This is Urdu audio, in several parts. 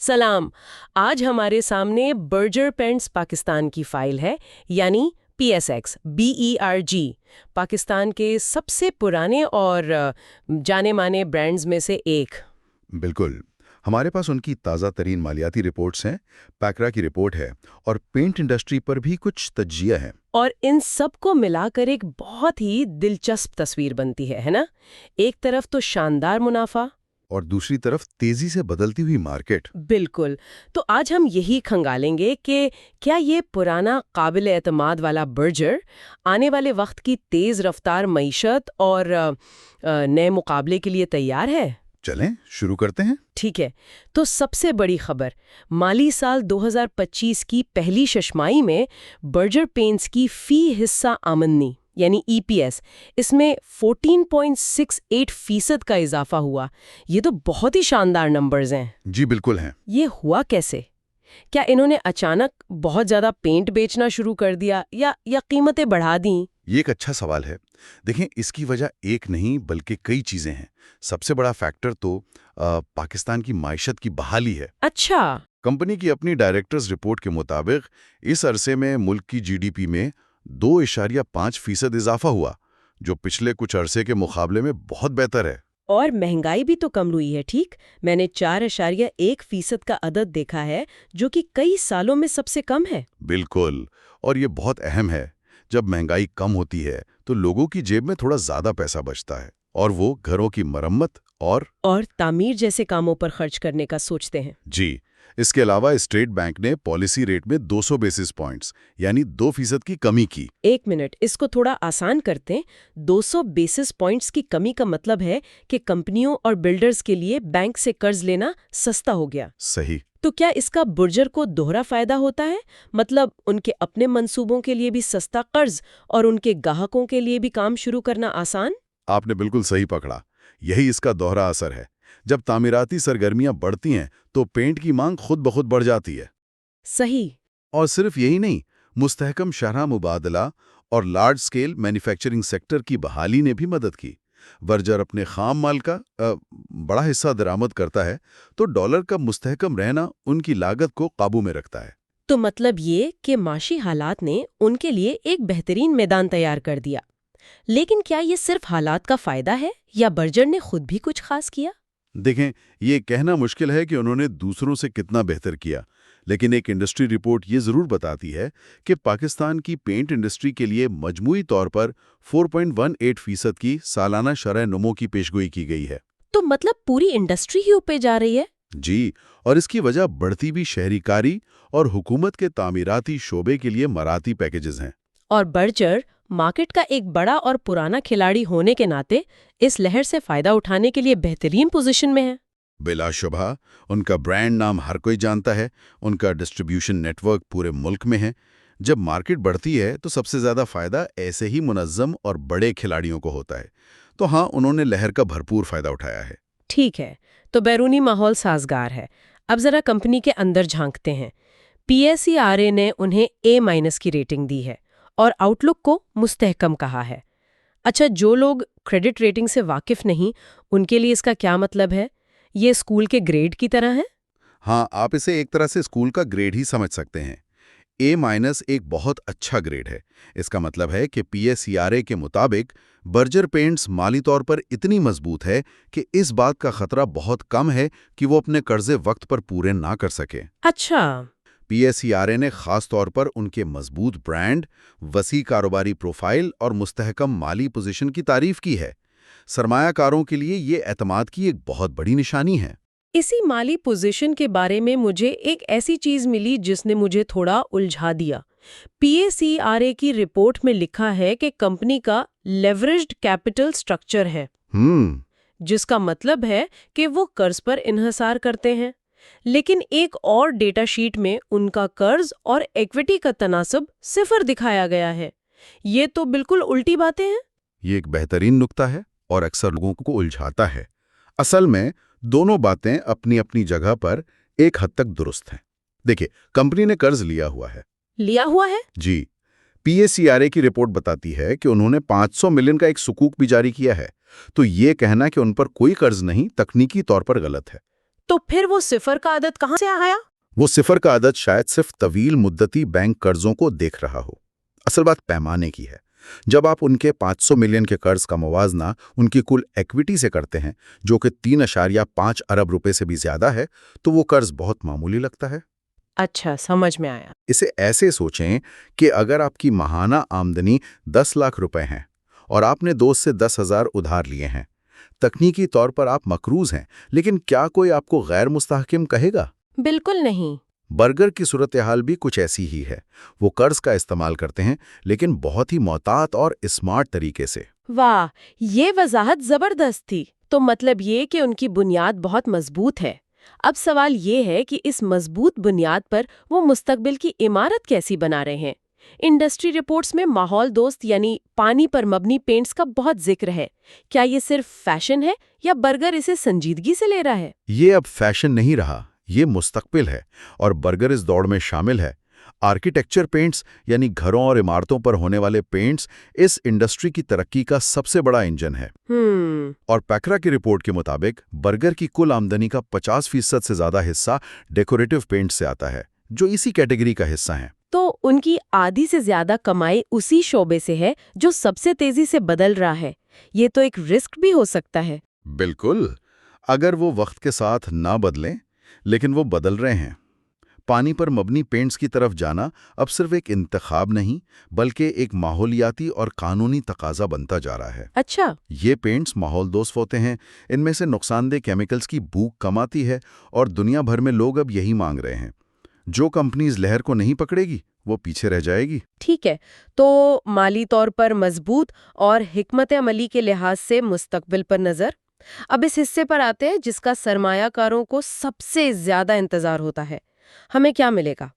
سلام. آج ہمارے سامنے برجر پینٹس پاکستان کی فائل ہے، یعنی PSX پاکستان کے سب سے پرانے اور جانے مانے برانڈز میں سے ایک. بالکل. ہمارے پاس ان کی تازہ ترین مالیاتی رپورٹس ہیں، پیکرا کی رپورٹ ہے اور پینٹ انڈسٹری پر بھی کچھ تجزیہ ہے. اور ان سب کو ملا کر ایک بہت ہی دلچسپ تصویر بنتی ہے نا؟ ایک طرف تو شاندار منافع اور دوسری طرف تیزی سے بدلتی ہوئی مارکیٹ. بالکل. تو آج ہم یہی کھنگالیں گے کہ کیا یہ پرانا قابل اعتماد والا برجر آنے والے وقت کی تیز رفتار معیشت اور نئے مقابلے کے لیے تیار ہے؟ چلیں شروع کرتے ہیں. ٹھیک ہے. تو سب سے بڑی خبر، مالی سال 2025 کی پہلی ششمائی میں برجر پینٹس کی فی حصہ آمدنی یعنی EPS اس میں 14.68% کا اضافہ ہوا. یہ تو بہت ہی شاندار نمبرز ہیں. جی بالکل ہیں. یہ ہوا کیسے؟ کیا انہوں نے اچانک بہت زیادہ پینٹ بیچنا شروع کر دیا یا قیمتیں بڑھا دیں؟ یہ ایک اچھا سوال ہے. دیکھیں، اس کی وجہ ایک نہیں بلکہ کئی چیزیں ہیں. سب سے بڑا فیکٹر تو پاکستان کی معیشت کی بحالی ہے. اچھا. کمپنی کی اپنی ڈائریکٹرز رپورٹ کے مطابق اس عرصے میں ملک کی GDP میں 2.5% اضافہ ہوا، جو پچھلے کچھ عرصے کے مقابلے میں بہت بہتر ہے. اور مہنگائی بھی تو کم ہوئی ہے. ٹھیک، میں نے 4.1% کا عدد دیکھا ہے، جو کہ کئی سالوں میں سب سے کم ہے. بالکل. اور یہ بہت اہم ہے. جب مہنگائی کم ہوتی ہے تو لوگوں کی جیب میں تھوڑا زیادہ پیسہ بچتا ہے اور وہ گھروں کی مرمت اور تعمیر جیسے کاموں پر خرچ کرنے کا سوچتے ہیں. جی. اس کے علاوہ اسٹیٹ بینک نے پالیسی ریٹ میں 200 بیسس پوائنٹس یعنی 2% کی کمی کی. ایک منٹ، اس کو تھوڑا آسان کرتے ہیں. 200 بیسس پوائنٹس کی کمی کا مطلب ہے کہ کمپنیوں اور بلڈرز کے لیے بینک سے قرض لینا سستا ہو گیا. صحیح. تو کیا اس کا برجر کو دوہرا فائدہ ہوتا ہے؟ مطلب ان کے اپنے منصوبوں کے لیے بھی سستا قرض اور ان کے گاہکوں کے لیے بھی کام شروع کرنا آسان؟ آپ نے بالکل صحیح پکڑا. یہی اس کا دوہرا اثر ہے. جب تعمیراتی سرگرمیاں بڑھتی ہیں تو پینٹ کی مانگ خود بخود بڑھ جاتی ہے. صحیح. اور صرف یہی نہیں، مستحکم شرح مبادلہ اور لارج سکیل مینوفیکچرنگ سیکٹر کی بحالی نے بھی مدد کی. برجر اپنے خام مال کا بڑا حصہ درآمد کرتا ہے، تو ڈالر کا مستحکم رہنا ان کی لاگت کو قابو میں رکھتا ہے. تو مطلب یہ کہ معاشی حالات نے ان کے لیے ایک بہترین میدان تیار کر دیا. لیکن کیا یہ صرف حالات کا فائدہ ہے یا برجر نے خود بھی کچھ خاص کیا؟ دیکھیں، یہ کہنا مشکل ہے کہ انہوں نے دوسروں سے کتنا بہتر کیا، لیکن ایک انڈسٹری رپورٹ یہ ضرور بتاتی ہے کہ پاکستان کی پینٹ انڈسٹری کے لیے مجموعی طور پر 4.18% کی سالانہ شرح نمو کی پیشگوئی کی گئی ہے. تو مطلب پوری انڈسٹری ہی اوپر جا رہی ہے؟ جی. اور اس کی وجہ بڑھتی بھی شہری کاری اور حکومت کے تعمیراتی شعبے کے لیے مراعاتی پیکیجز ہیں. اور برجر مارکیٹ کا ایک بڑا اور پرانا کھلاڑی ہونے کے ناطے اس لہر سے فائدہ اٹھانے کے لیے بہترین پوزیشن میں ہے. بلا شبہ. ان کا برانڈ نام ہر کوئی جانتا ہے، ان کا ڈسٹریبیوشن نیٹ ورک پورے ملک میں ہے. جب مارکیٹ بڑھتی ہے تو سب سے زیادہ فائدہ ایسے ہی منظم اور بڑے کھلاڑیوں کو ہوتا ہے. تو ہاں، انہوں نے لہر کا بھرپور فائدہ اٹھایا ہے. ٹھیک ہے. تو بیرونی ماحول سازگار ہے. اب ذرا کمپنی کے اندر جھانکتے ہیں. PSERA نے انہیں A- کی ریٹنگ دی ہے اور آؤٹ لک کو مستحکم کہا ہے. اچھا، جو لوگ کریڈٹ ریٹنگ سے واقف نہیں، ان کے لیے اس کا کیا مطلب ہے؟ یہ اسکول کے گریڈ کی طرح ہے؟ ہاں، آپ اسے ایک طرح سے اسکول کا گریڈ ہی سمجھ سکتے ہیں. A- ایک بہت اچھا گریڈ ہے. اس کا مطلب ہے کہ PSERA کے مطابق برجر پینٹس مالی طور پر اتنی مضبوط ہے کہ اس بات کا خطرہ بہت کم ہے کہ وہ اپنے قرضے وقت پر پورے نہ کر سکے. اچھا. PSERA نے خاص طور پر ان کے مضبوط برانڈ، وسیع کاروباری پروفائل اور مستحکم مالی پوزیشن کی تعریف کی ہے. سرمایہ کاروں کے لیے یہ اعتماد کی ایک بہت بڑی نشانی ہے. اسی مالی پوزیشن کے بارے میں مجھے ایک ایسی چیز ملی جس نے مجھے تھوڑا الجھا دیا. PSERA کی رپورٹ میں لکھا ہے کہ کمپنی کا لیوریجڈ کیپٹل سٹرکچر ہے، جس کا مطلب ہے کہ وہ قرض پر انحصار کرتے ہیں. لیکن ایک اور ڈیٹا شیٹ میں ان کا قرض اور ایکویٹی کا تناسب 0 دکھایا گیا ہے. یہ تو بالکل الٹی باتیں ہیں. یہ ایک بہترین نکتہ ہے اور اکثر لوگوں کو الجھاتا ہے. اصل میں دونوں باتیں اپنی اپنی جگہ پر ایک حد تک درست ہیں. دیکھیں، کمپنی نے قرض لیا ہوا ہے. لیا ہوا ہے؟ جی. PSERA کی رپورٹ بتاتی ہے کہ انہوں نے 500 ملین کا ایک سکوک بھی جاری کیا ہے. تو یہ کہنا کہ ان پر کوئی قرض نہیں تکنیکی طور پر غلط ہے. تو پھر وہ صفر کا عدد کہاں سے آیا؟ وہ صفر کا عدد شاید صرف طویل مدتی بینک قرضوں کو دیکھ رہا ہو۔ اصل بات پیمانے کی ہے۔ جب آپ ان کے 500 ملین کے قرض کا موازنہ ان کی کل ایکویٹی سے کرتے ہیں، جو کہ 3.5 ارب روپے سے بھی زیادہ ہے، تو وہ قرض بہت معمولی لگتا ہے۔ اچھا، سمجھ میں آیا۔ اسے ایسے سوچیں کہ اگر آپ کی ماہانہ آمدنی 10 لاکھ روپے ہیں اور آپ نے دوست سے 10,000 ادھار لیے ہیں، تکنیکی طور پر آپ مقروض ہیں، لیکن کیا کوئی آپ کو غیر مستحکم کہے گا؟ بالکل نہیں۔ برگر کی صورتحال بھی کچھ ایسی ہی ہے۔ وہ قرض کا استعمال کرتے ہیں، لیکن بہت ہی محتاط اور اسمارٹ طریقے سے۔ واہ، یہ وضاحت زبردست تھی۔ تو مطلب یہ کہ ان کی بنیاد بہت مضبوط ہے۔ اب سوال یہ ہے کہ اس مضبوط بنیاد پر وہ مستقبل کی عمارت کیسی بنا رہے ہیں؟ انڈسٹری رپورٹس میں ماحول دوست یعنی پانی پر مبنی پینٹس کا بہت ذکر ہے۔ کیا یہ صرف فیشن ہے یا برگر اسے سنجیدگی سے لے رہا ہے؟ یہ اب فیشن نہیں رہا، یہ مستقبل ہے، اور برگر اس دوڑ میں شامل ہے۔ آرکیٹیکچر پینٹس یعنی گھروں اور عمارتوں پر ہونے والے پینٹس اس انڈسٹری کی ترقی کا سب سے بڑا انجن ہے۔ اور پیکرا کی رپورٹ کے مطابق برگر کی کل آمدنی کا 50% سے زیادہ حصہ ڈیکوریٹو پینٹ سے آتا ہے، جو اسی کیٹیگری کا حصہ ہیں۔ تو ان کی آدھی سے زیادہ کمائی اسی شعبے سے ہے جو سب سے تیزی سے بدل رہا ہے۔ یہ تو ایک رسک بھی ہو سکتا ہے۔ بالکل، اگر وہ وقت کے ساتھ نہ بدلیں، لیکن وہ بدل رہے ہیں۔ پانی پر مبنی پینٹس کی طرف جانا اب صرف ایک انتخاب نہیں، بلکہ ایک ماحولیاتی اور قانونی تقاضا بنتا جا رہا ہے۔ اچھا، یہ پینٹس ماحول دوست ہوتے ہیں، ان میں سے نقصان دہ کیمیکلز کی بو کم آتی ہے، اور دنیا بھر میں لوگ اب یہی مانگ رہے ہیں۔ جو کمپنیز لہر کو نہیں پکڑے گی، وہ پیچھے رہ جائے گی۔ ٹھیک ہے، تو مالی طور پر مضبوط اور حکمت عملی کے لحاظ سے مستقبل پر نظر۔ اب اس حصے پر آتے ہیں جس کا سرمایہ کاروں کو سب سے زیادہ انتظار ہوتا ہے۔ ہمیں کیا ملے گا؟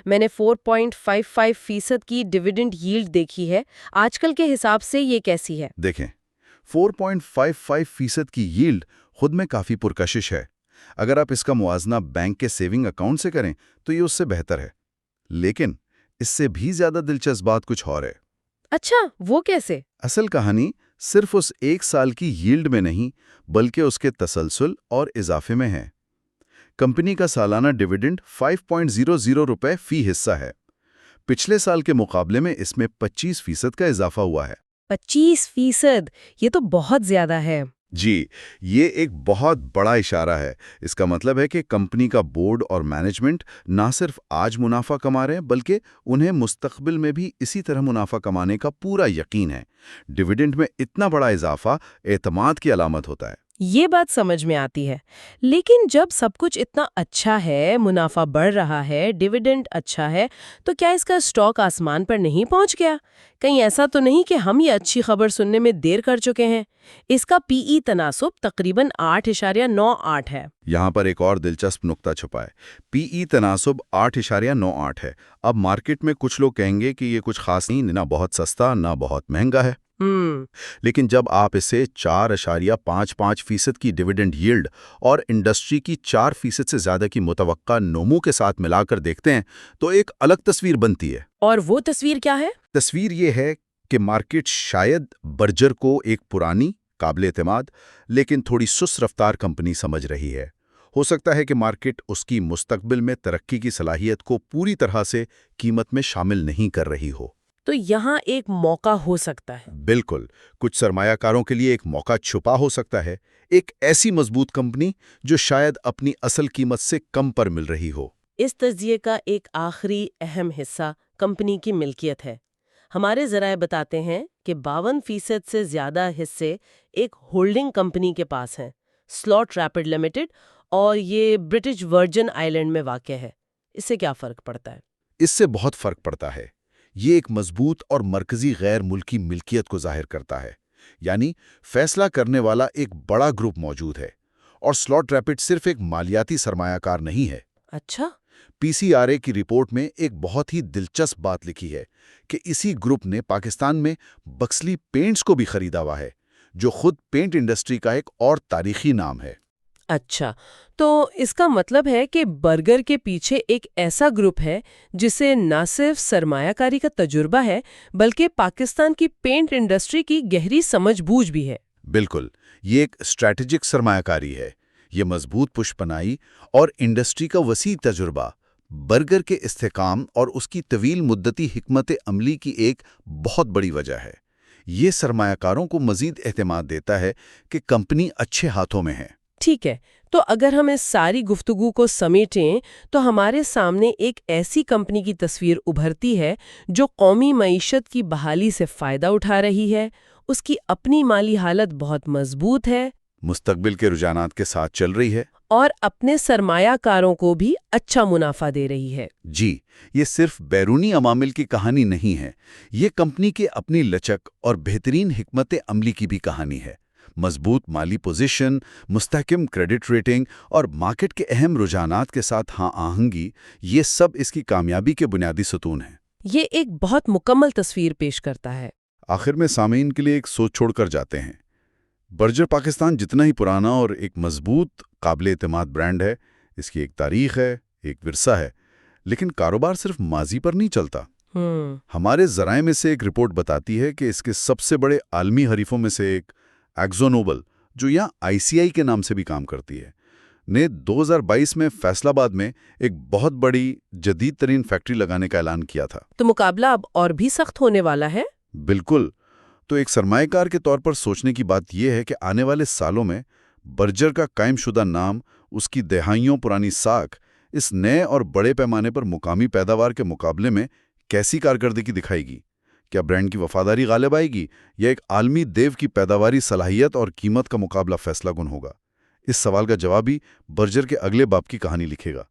میں نے 4.55% کی ڈیویڈنڈ ییلڈ دیکھی ہے۔ آج کل کے حساب سے یہ کیسی ہے؟ دیکھیں، 4.55% کی ییلڈ خود میں کافی پرکشش ہے۔ اگر آپ اس کا موازنہ بینک کے سیونگ اکاؤنٹ سے کریں تو یہ اس سے بہتر ہے، لیکن اس سے بھی زیادہ دلچسپ بات کچھ اور ہے۔ اچھا، وہ کیسے؟ اصل کہانی صرف اس 1 سال کی ییلڈ میں نہیں، بلکہ اس کے تسلسل اور اضافے میں ہے۔ کمپنی کا سالانہ ڈیویڈنڈ 5.00 روپے فی حصہ ہے۔ پچھلے سال کے مقابلے میں اس میں 25% کا اضافہ ہوا ہے۔ 25%؟ یہ تو بہت زیادہ ہے۔ جی، یہ ایک بہت بڑا اشارہ ہے۔ اس کا مطلب ہے کہ کمپنی کا بورڈ اور مینجمنٹ نہ صرف آج منافع کما رہے ہیں، بلکہ انہیں مستقبل میں بھی اسی طرح منافع کمانے کا پورا یقین ہے۔ ڈیویڈنڈ میں اتنا بڑا اضافہ اعتماد کی علامت ہوتا ہے۔ یہ بات سمجھ میں آتی ہے، لیکن جب سب کچھ اتنا اچھا ہے، منافع بڑھ رہا ہے، ڈیویڈنڈ اچھا ہے، تو کیا اس کا اسٹاک آسمان پر نہیں پہنچ گیا؟ کہیں ایسا تو نہیں کہ ہم یہ اچھی خبر سننے میں دیر کر چکے ہیں؟ اس کا پی ای تناسب تقریباً 8.98 ہے۔ یہاں پر ایک اور دلچسپ نقطہ چھپا ہے۔ پی ای تناسب 8.98 ہے۔ اب مارکیٹ میں کچھ لوگ کہیں گے کہ یہ کچھ خاص نہیں، نہ بہت سستا نہ بہت مہنگا ہے۔ لیکن جب آپ اسے 4.55% کی ڈیویڈنڈ ییلڈ اور انڈسٹری کی 4% سے زیادہ کی متوقع نمو کے ساتھ ملا کر دیکھتے ہیں تو ایک الگ تصویر بنتی ہے۔ اور وہ تصویر کیا ہے؟ تصویر یہ ہے کہ مارکیٹ شاید برجر کو ایک پرانی، قابل اعتماد لیکن تھوڑی سست رفتار کمپنی سمجھ رہی ہے۔ ہو سکتا ہے کہ مارکیٹ اس کی مستقبل میں ترقی کی صلاحیت کو پوری طرح سے قیمت میں شامل نہیں کر رہی ہو۔ تو یہاں ایک موقع ہو سکتا ہے۔ بالکل، کچھ سرمایہ کاروں کے لیے ایک موقع چھپا ہو سکتا ہے، ایک ایسی مضبوط کمپنی جو شاید اپنی اصل قیمت سے کم پر مل رہی ہو۔ اس تجزیے کا ایک آخری اہم حصہ کمپنی کی ملکیت ہے۔ ہمارے ذرائع بتاتے ہیں کہ 52% سے زیادہ حصے ایک ہولڈنگ کمپنی کے پاس ہیں، سلاٹ ریپڈ لمیٹڈ، اور یہ برٹش ورجن آئی لینڈ میں واقع ہے۔ اس سے کیا فرق پڑتا ہے؟ اس سے بہت فرق پڑتا ہے۔ یہ ایک مضبوط اور مرکزی غیر ملکی ملکیت کو ظاہر کرتا ہے، یعنی فیصلہ کرنے والا ایک بڑا گروپ موجود ہے، اور سلاٹ ریپڈ صرف ایک مالیاتی سرمایہ کار نہیں ہے۔ اچھا، پی سی آر اے کی رپورٹ میں ایک بہت ہی دلچسپ بات لکھی ہے کہ اسی گروپ نے پاکستان میں بکسلی پینٹس کو بھی خریدا ہوا ہے، جو خود پینٹ انڈسٹری کا ایک اور تاریخی نام ہے۔ اچھا، تو اس کا مطلب ہے کہ برگر کے پیچھے ایک ایسا گروپ ہے جسے نہ صرف سرمایہ کاری کا تجربہ ہے بلکہ پاکستان کی پینٹ انڈسٹری کی گہری سمجھ بوجھ بھی ہے۔ بالکل، یہ ایک اسٹریٹجک سرمایہ کاری ہے۔ یہ مضبوط پشپنائی اور انڈسٹری کا وسیع تجربہ برگر کے استحکام اور اس کی طویل مدتی حکمت عملی کی ایک بہت بڑی وجہ ہے۔ یہ سرمایہ کاروں کو مزید اعتماد دیتا ہے کہ کمپنی اچھے ہاتھوں میں ہے۔ ٹھیک ہے، تو اگر ہم اس ساری گفتگو کو سمیٹیں تو ہمارے سامنے ایک ایسی کمپنی کی تصویر ابھرتی ہے جو قومی معیشت کی بحالی سے فائدہ اٹھا رہی ہے، اس کی اپنی مالی حالت بہت مضبوط ہے، مستقبل کے رجحانات کے ساتھ چل رہی ہے، اور اپنے سرمایہ کاروں کو بھی اچھا منافع دے رہی ہے۔ جی، یہ صرف بیرونی عوامل کی کہانی نہیں ہے، یہ کمپنی کے اپنی لچک اور بہترین حکمت عملی کی بھی کہانی ہے۔ مضبوط مالی پوزیشن، مستحکم کریڈٹ ریٹنگ اور مارکیٹ کے اہم رجحانات کے ساتھ ہاں آہنگی، یہ سب اس کی کامیابی کے بنیادی ستون ہیں۔ یہ ایک بہت مکمل تصویر پیش کرتا ہے۔ آخر میں سامعین کے لیے ایک سوچ چھوڑ کر جاتے ہیں۔ برجر پاکستان جتنا ہی پرانا اور ایک مضبوط قابل اعتماد برانڈ ہے، اس کی ایک تاریخ ہے، ایک ورثہ ہے، لیکن کاروبار صرف ماضی پر نہیں چلتا۔ ہمارے ذرائع میں سے ایک رپورٹ بتاتی ہے کہ اس کے سب سے بڑے عالمی حریفوں میں سے ایک ایکزو نوبل، جو یہاں ICI کے نام سے بھی کام کرتی ہے، نے 2022 میں فیصل آباد میں ایک بہت بڑی جدید ترین فیکٹری لگانے کا اعلان کیا تھا۔ تو مقابلہ اب اور بھی سخت ہونے والا ہے؟ بالکل۔ تو ایک سرمایہ کار کے طور پر سوچنے کی بات یہ ہے کہ آنے والے سالوں میں برجر کا قائم شدہ نام، اس کی دہائیوں پرانی ساکھ، اس نئے اور بڑے پیمانے پر مقامی پیداوار کے مقابلے میں کیسی کارکردگی دکھائے گی؟ کیا برانڈ کی وفاداری غالب آئے گی یا ایک عالمی دیو کی پیداواری صلاحیت اور قیمت کا مقابلہ فیصلہ کن ہوگا؟ اس سوال کا جواب ہی برجر کے اگلے باب کی کہانی لکھے گا۔